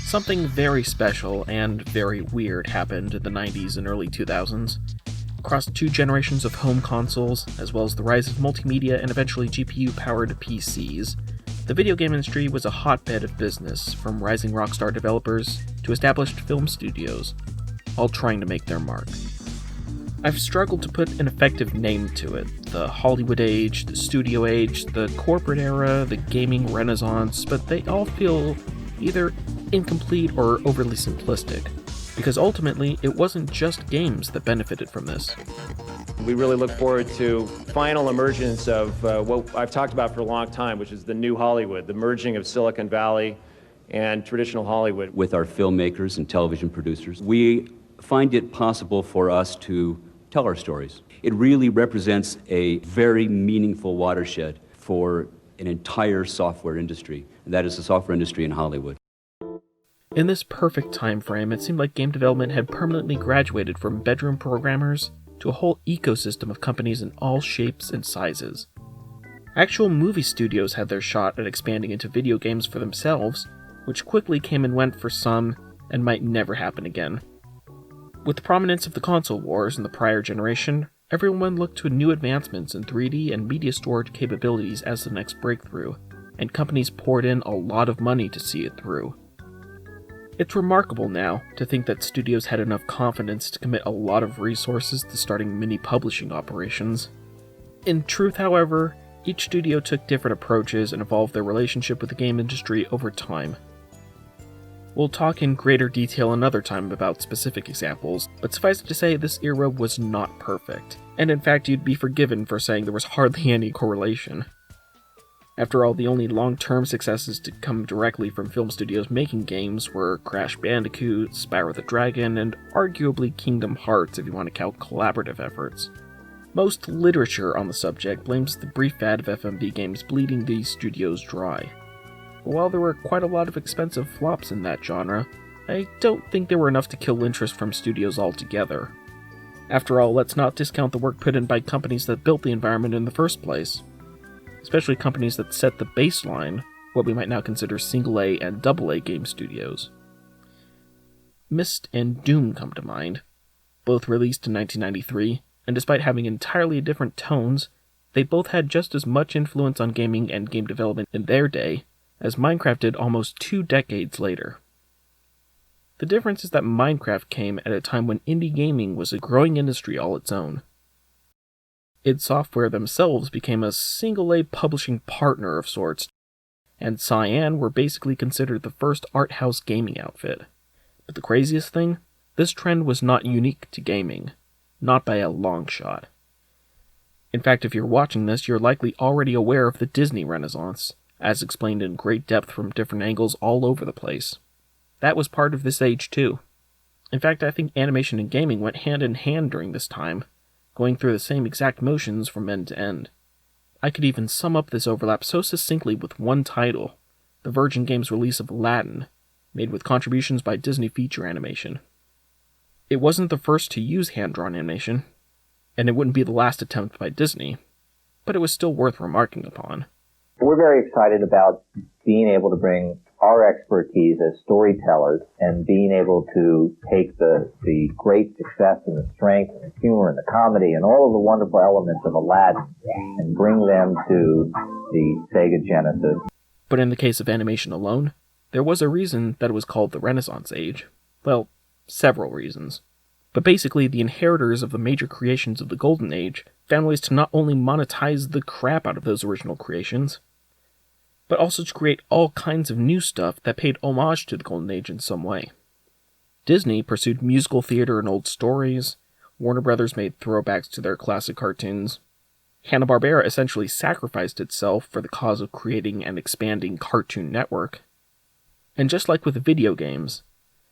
Something very special and very weird happened in the 90s and early 2000s. Across 2 generations of home consoles, as well as the rise of multimedia and eventually GPU-powered PCs, the video game industry was a hotbed of business, from rising rockstar developers to established film studios, all trying to make their mark. I've struggled to put an effective name to it. The Hollywood age, the studio age, the corporate era, the gaming renaissance, but they all feel either incomplete or overly simplistic, because ultimately it wasn't just games that benefited from this. We really look forward to final emergence of what I've talked about for a long time, which is the new Hollywood, the merging of Silicon Valley and traditional Hollywood. With our filmmakers and television producers, we find it possible for us to tell our stories. It really represents a very meaningful watershed for an entire software industry, and that is the software industry in Hollywood. In this perfect time frame, it seemed like game development had permanently graduated from bedroom programmers to a whole ecosystem of companies in all shapes and sizes. Actual movie studios had their shot at expanding into video games for themselves, which quickly came and went for some and might never happen again. With the prominence of the console wars in the prior generation, everyone looked to new advancements in 3D and media storage capabilities as the next breakthrough, and companies poured in a lot of money to see it through. It's remarkable now to think that studios had enough confidence to commit a lot of resources to starting mini publishing operations. In truth, however, each studio took different approaches and evolved their relationship with the game industry over time. We'll talk in greater detail another time about specific examples, but suffice it to say this era was not perfect, and in fact you'd be forgiven for saying there was hardly any correlation. After all, the only long-term successes to come directly from film studios making games were Crash Bandicoot, Spyro the Dragon, and arguably Kingdom Hearts if you want to count collaborative efforts. Most literature on the subject blames the brief fad of FMV games bleeding these studios dry. But while there were quite a lot of expensive flops in that genre, I don't think there were enough to kill interest from studios altogether. After all, let's not discount the work put in by companies that built the environment in the first place. Especially companies that set the baseline, what we might now consider single-A and double-A game studios. Myst and Doom come to mind. Both released in 1993, and despite having entirely different tones, they both had just as much influence on gaming and game development in their day as Minecraft did almost 2 decades later. The difference is that Minecraft came at a time when indie gaming was a growing industry all its own. id Software themselves became a single-A publishing partner of sorts, and Cyan were basically considered the first art house gaming outfit. But the craziest thing? This trend was not unique to gaming. Not by a long shot. In fact, if you're watching this, you're likely already aware of the Disney Renaissance, as explained in great depth from different angles all over the place. That was part of this age too. In fact, I think animation and gaming went hand in hand during this time, going through the same exact motions from end to end. I could even sum up this overlap so succinctly with one title, the Virgin Games release of Aladdin, made with contributions by Disney Feature Animation. It wasn't the first to use hand-drawn animation, and it wouldn't be the last attempt by Disney, but it was still worth remarking upon. We're very excited about being able to bring our expertise as storytellers and being able to take the great success and the strength and the humor and the comedy and all of the wonderful elements of Aladdin and bring them to the Sega Genesis. But in the case of animation alone, there was a reason that it was called the Renaissance Age. Well, several reasons. But basically, the inheritors of the major creations of the Golden Age found ways to not only monetize the crap out of those original creations, but also to create all kinds of new stuff that paid homage to the Golden Age in some way. Disney pursued musical theater and old stories, Warner Brothers made throwbacks to their classic cartoons, Hanna-Barbera essentially sacrificed itself for the cause of creating and expanding Cartoon Network. And just like with video games,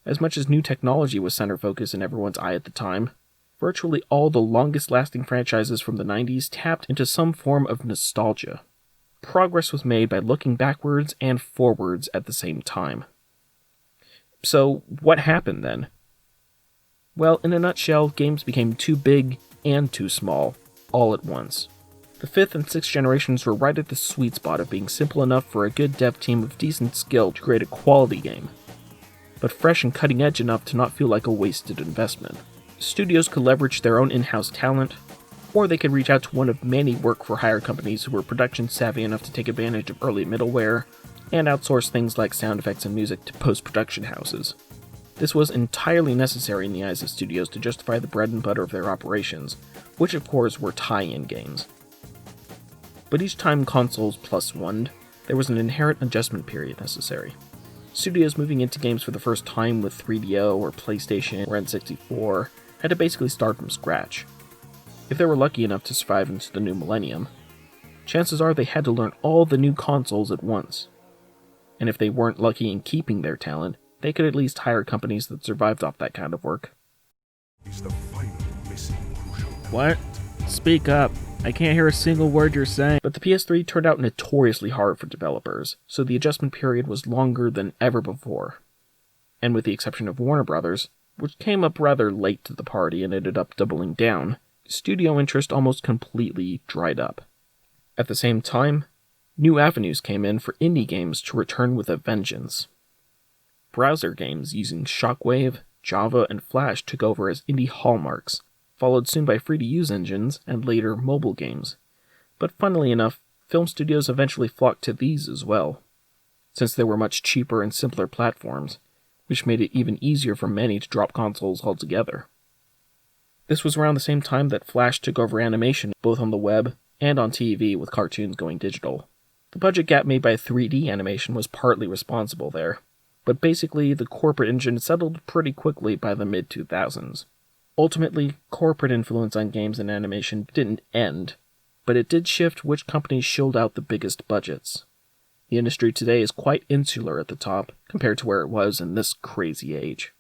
as much as new technology was center focus in everyone's eye at the time, virtually all the longest-lasting franchises from the 90s tapped into some form of nostalgia. Progress was made by looking backwards and forwards at the same time. So, what happened then? Well, in a nutshell, games became too big and too small, all at once. The 5th and 6th generations were right at the sweet spot of being simple enough for a good dev team of decent skill to create a quality game. but fresh and cutting edge enough to not feel like a wasted investment. Studios could leverage their own in-house talent, or they could reach out to one of many work-for-hire companies who were production savvy enough to take advantage of early middleware, and outsource things like sound effects and music to post-production houses. This was entirely necessary in the eyes of studios to justify the bread and butter of their operations, which of course were tie-in games. But each time consoles +1'd, there was an inherent adjustment period necessary. Studios moving into games for the first time with 3DO or PlayStation or N64 had to basically start from scratch. If they were lucky enough to survive into the new millennium, chances are they had to learn all the new consoles at once. And if they weren't lucky in keeping their talent, they could at least hire companies that survived off that kind of work. What? Speak up. I can't hear a single word you're saying. But the PS3 turned out notoriously hard for developers, so the adjustment period was longer than ever before. And with the exception of Warner Brothers, which came up rather late to the party and ended up doubling down, studio interest almost completely dried up. At the same time, new avenues came in for indie games to return with a vengeance. Browser games using Shockwave, Java, and Flash took over as indie hallmarks, followed soon by free-to-use engines and later mobile games. But funnily enough, film studios eventually flocked to these as well, since they were much cheaper and simpler platforms, which made it even easier for many to drop consoles altogether. This was around the same time that Flash took over animation both on the web and on TV with cartoons going digital. The budget gap made by 3D animation was partly responsible there, but basically the corporate engine settled pretty quickly by the mid-2000s. Ultimately, corporate influence on games and animation didn't end, but it did shift which companies shilled out the biggest budgets. The industry today is quite insular at the top compared to where it was in this crazy age.